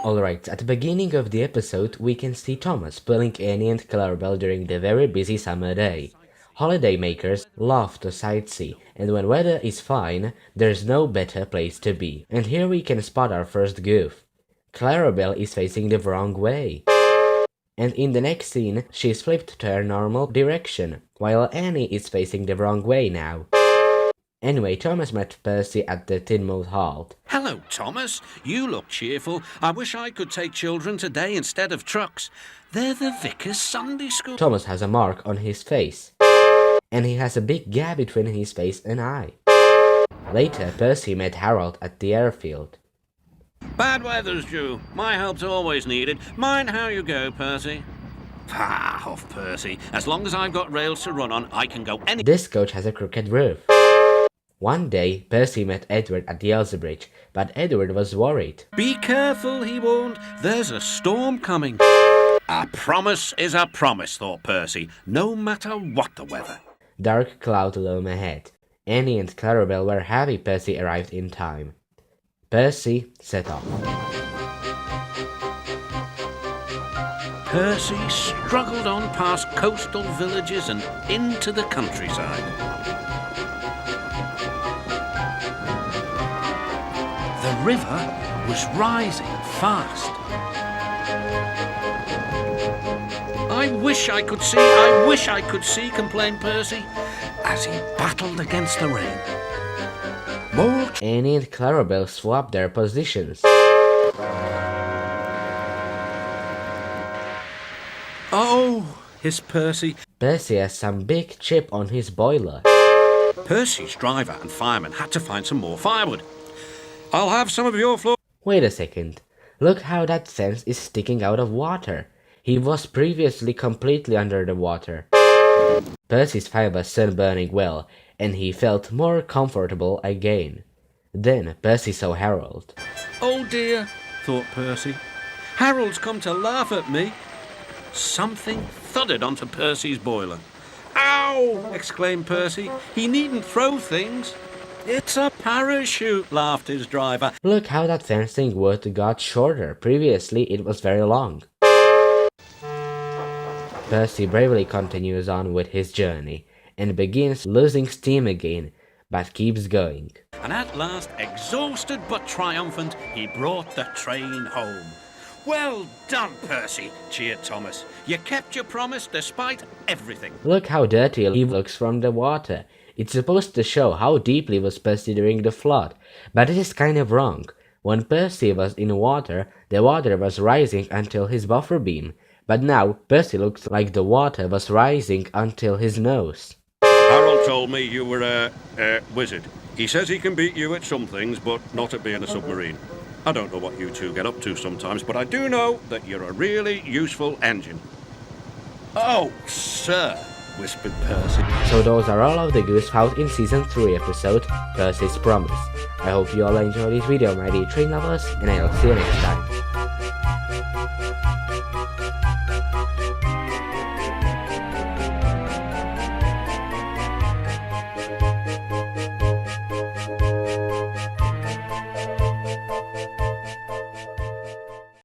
Alright, at the beginning of the episode, we can see Thomas pulling Annie and Clarabelle during the very busy summer day. Holiday makers love to sightsee, and when weather is fine, there's no better place to be. And here we can spot our first goof. Clarabelle is facing the wrong way. And in the next scene, she's flipped to her normal direction, while Annie is facing the wrong way now. Anyway, Thomas met Percy at the Tinmouth Hall. Hello, Thomas. You look cheerful. I wish I could take children today instead of trucks. They're the vicar's Sunday school. Thomas has a mark on his face, and he has a big gap between his face and eye. Later, Percy met Harold at the airfield. Bad weather's due. My help's always needed. Mind how you go, Percy. Ah, off, Percy. As long as I've got rails to run on, I can go any— This coach has a crooked roof. One day, Percy met Edward at the Elsa Bridge, but Edward was worried. Be careful, he warned. There's a storm coming. A promise is a promise, thought Percy, no matter what the weather. Dark cloud loom ahead. Annie and Clarabelle were happy Percy arrived in time. Percy set off. Percy struggled on past coastal villages and into the countryside. The river was rising fast. I wish I could see, complained Percy, as he battled against the rain. More— Annie and Clarabelle swapped their positions. Oh, hissed Percy. Percy has some big chip on his boiler. Percy's driver and fireman had to find some more firewood. I'll have some of your floor— Wait a second. Look how that fence is sticking out of water. He was previously completely under the water. Percy's fire was soon burning well, and he felt more comfortable again. Then Percy saw Harold. Oh dear, thought Percy. Harold's come to laugh at me. Something thudded onto Percy's boiler. Ow! Exclaimed Percy. He needn't throw things. It's a parachute, laughed his driver. Look how that fencing wood got shorter. Previously it was very long. Percy bravely continues on with his journey and begins losing steam again, but keeps going. And at last, exhausted but triumphant, he brought the train home. Well done, Percy, cheered Thomas. You kept your promise despite everything. Look how dirty he looks from the water. It's supposed to show how deeply was Percy during the flood, but it is kind of wrong. When Percy was in water, the water was rising until his buffer beam, but now Percy looks like the water was rising until his nose. Harold told me you were a wizard. He says he can beat you at some things, but not at being a submarine. I don't know what you two get up to sometimes, but I do know that you're a really useful engine. Oh, sir, whispered Percy. So those are all of the goofs found in Season 3 episode, Percy's Promise. I hope you all enjoyed this video, my dear train lovers, and I'll see you next time.